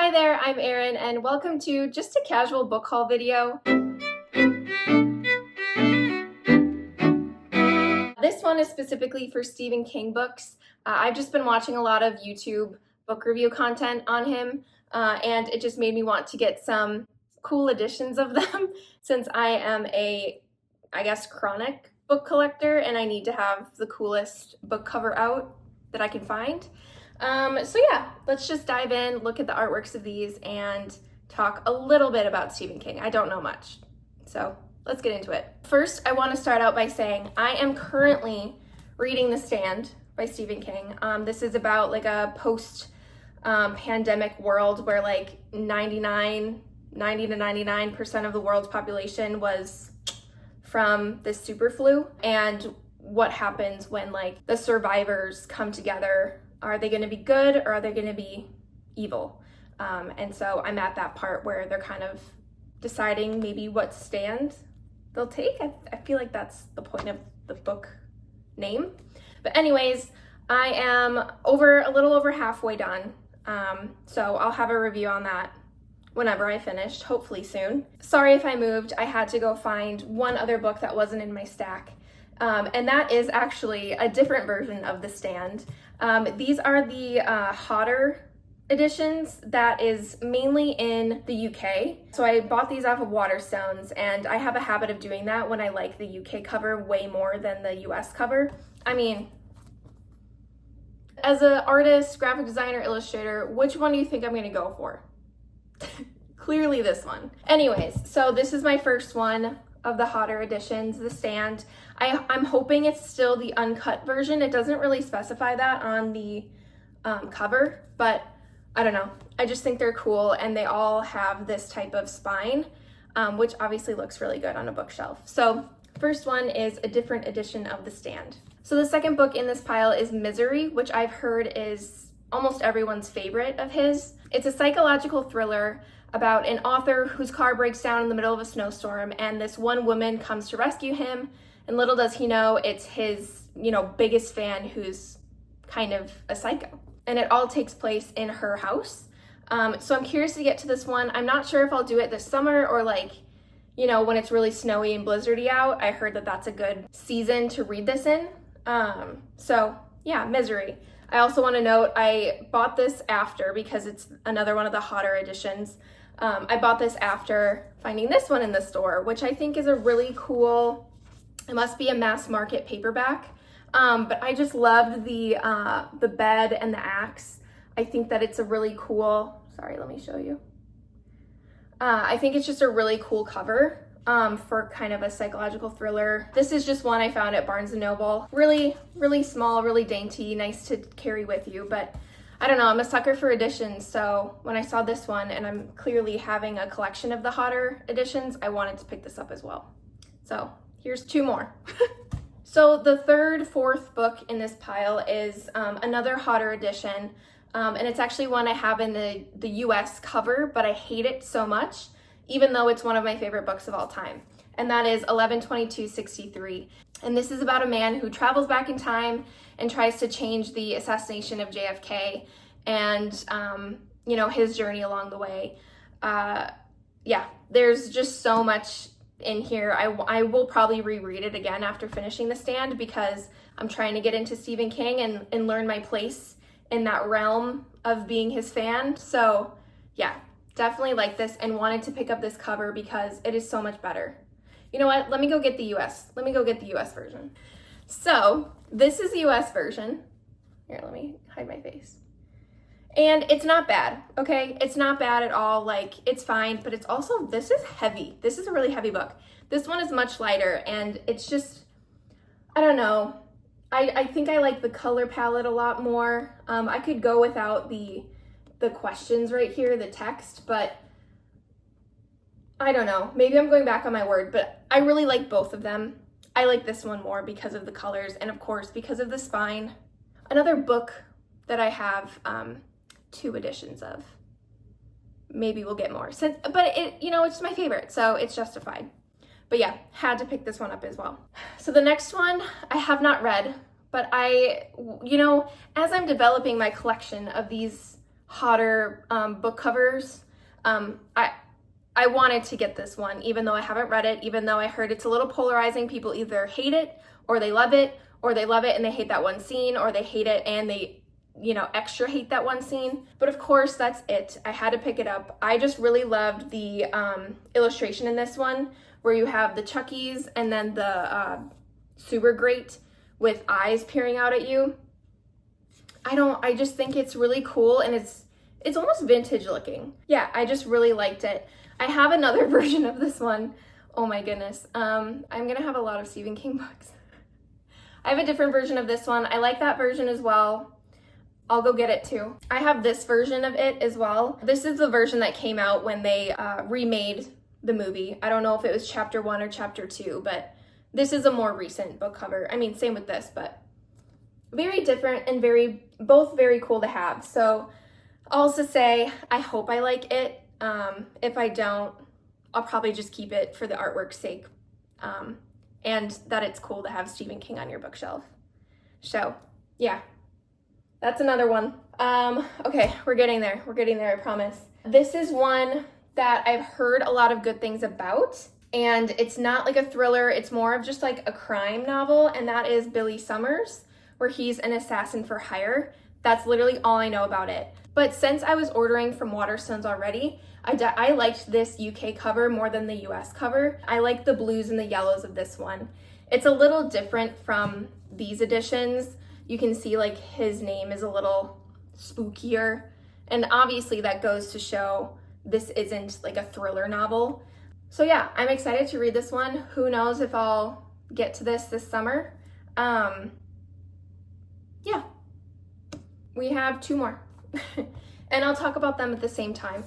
Hi there, I'm Erin, and welcome to just a casual book haul video. This one is specifically for Stephen King books. I've just been watching a lot of YouTube book review content on him, and it just made me want to get some cool editions of them since I am a, I guess, chronic book collector and I need to have the coolest book cover out that I can find. So yeah, let's just dive in, look at the artworks of these, and talk a little bit about Stephen King. I don't know much, so let's get into it. First, I want to start out by saying I am currently reading The Stand by Stephen King. This is about like a post-pandemic world where like 90 to 99% of the world's population was from this super flu, and what happens when like the survivors come together. Are they going to be good or are they going to be evil? And so I'm at that part where they're kind of deciding maybe what stand they'll take. I feel like that's the point of the book name. But anyways, I am a little over halfway done. So I'll have a review on that whenever I finished, hopefully soon. Sorry if I moved. I had to go find one other book that wasn't in my stack. And that is actually a different version of The Stand. These are the Hodder editions that is mainly in the UK. So I bought these off of Waterstones, and I have a habit of doing that when I like the UK cover way more than the US cover. I mean, as an artist, graphic designer, illustrator, which one do you think I'm gonna go for? Clearly this one. Anyways, so this is my first one of the Hodder editions, The Stand. I'm hoping it's still the uncut version. It doesn't really specify that on the cover, but I don't know. I just think they're cool, and they all have this type of spine, which obviously looks really good on a bookshelf. So first one is a different edition of The Stand. So the second book in this pile is Misery, which I've heard is almost everyone's favorite of his. It's a psychological thriller about an author whose car breaks down in the middle of a snowstorm, and this one woman comes to rescue him, and little does he know it's his, biggest fan who's kind of a psycho. And it all takes place in her house. So I'm curious to get to this one. I'm not sure if I'll do it this summer or when it's really snowy and blizzardy out. I heard that that's a good season to read this in. So yeah, Misery. I also want to note I bought this after, because it's another one of the Hodder editions. I bought this after finding this one in the store, which I think is a really cool, it must be a mass market paperback. But I just loved the bed and the axe. I think that it's a really cool, sorry, let me show you. I think it's just a really cool cover for kind of a psychological thriller. This is just one I found at Barnes & Noble. Really, really small, really dainty, nice to carry with you, but I don't know, I'm a sucker for editions, so when I saw this one, and I'm clearly having a collection of the Hodder editions, I wanted to pick this up as well. So here's two more. So the fourth book in this pile is another Hodder edition, and it's actually one I have in the US cover, but I hate it so much, even though it's one of my favorite books of all time. And that is 11/22/63. And this is about a man who travels back in time and tries to change the assassination of JFK and, his journey along the way. Yeah, there's just so much in here. I will probably reread it again after finishing The Stand, because I'm trying to get into Stephen King and learn my place in that realm of being his fan. So yeah, definitely like this and wanted to pick up this cover because it is so much better. You know what? Let me go get the US version. So this is the US version. Here, let me hide my face. And it's not bad, okay? It's not bad at all. Like, it's fine, but it's also, this is heavy. This is a really heavy book. This one is much lighter, and it's just, I don't know. I think I like the color palette a lot more. I could go without the questions right here, the text, but I don't know. Maybe I'm going back on my word, but I really like both of them. I like this one more because of the colors, and of course, because of the spine. Another book that I have, 2 editions of. Maybe we'll get more, but it's my favorite, so it's justified. But yeah, had to pick this one up as well. So the next one I have not read, but as I'm developing my collection of these hotter book covers. I wanted to get this one, even though I haven't read it, even though I heard it's a little polarizing. People either hate it or they love it, or they love it and they hate that one scene, or they hate it and they, you know, extra hate that one scene. But of course, that's it. I had to pick it up. I just really loved the illustration in this one, where you have the Chuckies and then the sewer grate with eyes peering out at you. I just think it's really cool, and it's almost vintage looking. Yeah, I just really liked it. I have another version of this one. Oh my goodness. I'm gonna have a lot of Stephen King books. I have a different version of this one. I like that version as well. I'll go get it too. I have this version of it as well. This is the version that came out when they remade the movie. I don't know if it was chapter 1 or chapter 2, but this is a more recent book cover. I mean, same with this, but very different and both very cool to have. So I'll also say, I hope I like it. If I don't, I'll probably just keep it for the artwork's sake. And that it's cool to have Stephen King on your bookshelf. So yeah, that's another one. Okay, we're getting there, I promise. This is one that I've heard a lot of good things about, and it's not like a thriller, it's more of just like a crime novel, and that is Billy Summers, where he's an assassin for hire. That's literally all I know about it. But since I was ordering from Waterstones already, I liked this UK cover more than the US cover. I like the blues and the yellows of this one. It's a little different from these editions. You can see like his name is a little spookier. And obviously that goes to show this isn't like a thriller novel. So yeah, I'm excited to read this one. Who knows if I'll get to this summer. Yeah, we have 2 more. And I'll talk about them at the same time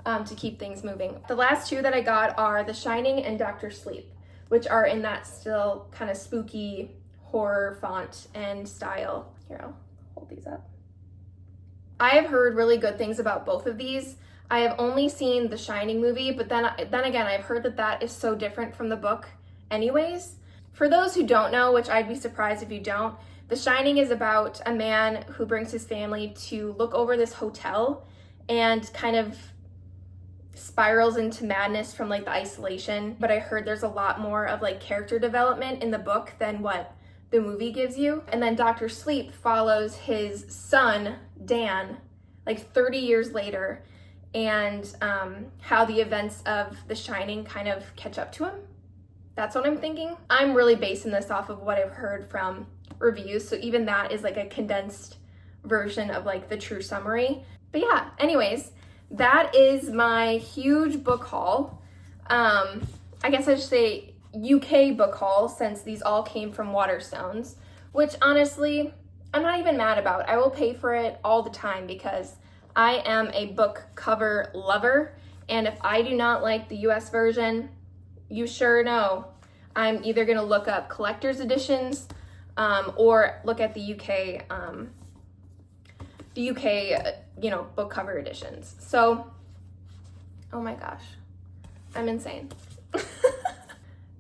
to keep things moving. The last 2 that I got are The Shining and Dr. Sleep, which are in that still kind of spooky horror font and style. Here, I'll hold these up. I have heard really good things about both of these. I have only seen the Shining movie, but then again, I've heard that is so different from the book anyways. For those who don't know, which I'd be surprised if you don't, The Shining is about a man who brings his family to look over this hotel and kind of spirals into madness from like the isolation. But I heard there's a lot more of like character development in the book than what the movie gives you. And then Dr. Sleep follows his son, Dan, like 30 years later, and how the events of The Shining kind of catch up to him. That's what I'm thinking. I'm really basing this off of what I've heard from reviews, so even that is like a condensed version of like the true summary. But yeah, anyways, that is my huge book haul. I guess I should say UK book haul, since these all came from Waterstones, which honestly, I'm not even mad about. I will pay for it all the time because I am a book cover lover, and if I do not like the US version, you sure know I'm either gonna look up collector's editions or look at the UK, book cover editions. So, oh my gosh, I'm insane.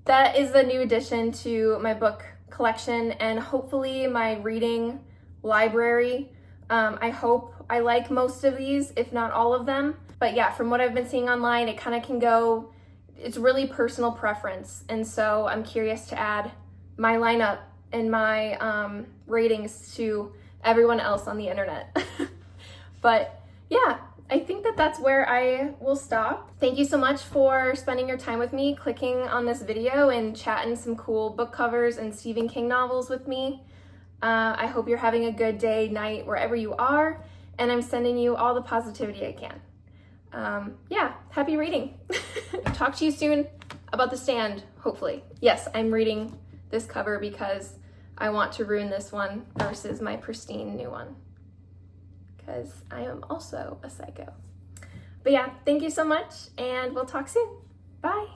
That is the new addition to my book collection and hopefully my reading library. I hope I like most of these, if not all of them. But yeah, from what I've been seeing online, it kind of can go, it's really personal preference. And so I'm curious to add my lineup and my ratings to everyone else on the internet. But yeah, I think that's where I will stop. Thank you so much for spending your time with me, clicking on this video and chatting some cool book covers and Stephen King novels with me. I hope you're having a good day, night, wherever you are, and I'm sending you all the positivity I can. Yeah, happy reading. Talk to you soon about The Stand, hopefully. Yes, I'm reading this cover because I want to ruin this one versus my pristine new one, because I am also a psycho. But yeah, thank you so much, and we'll talk soon. Bye.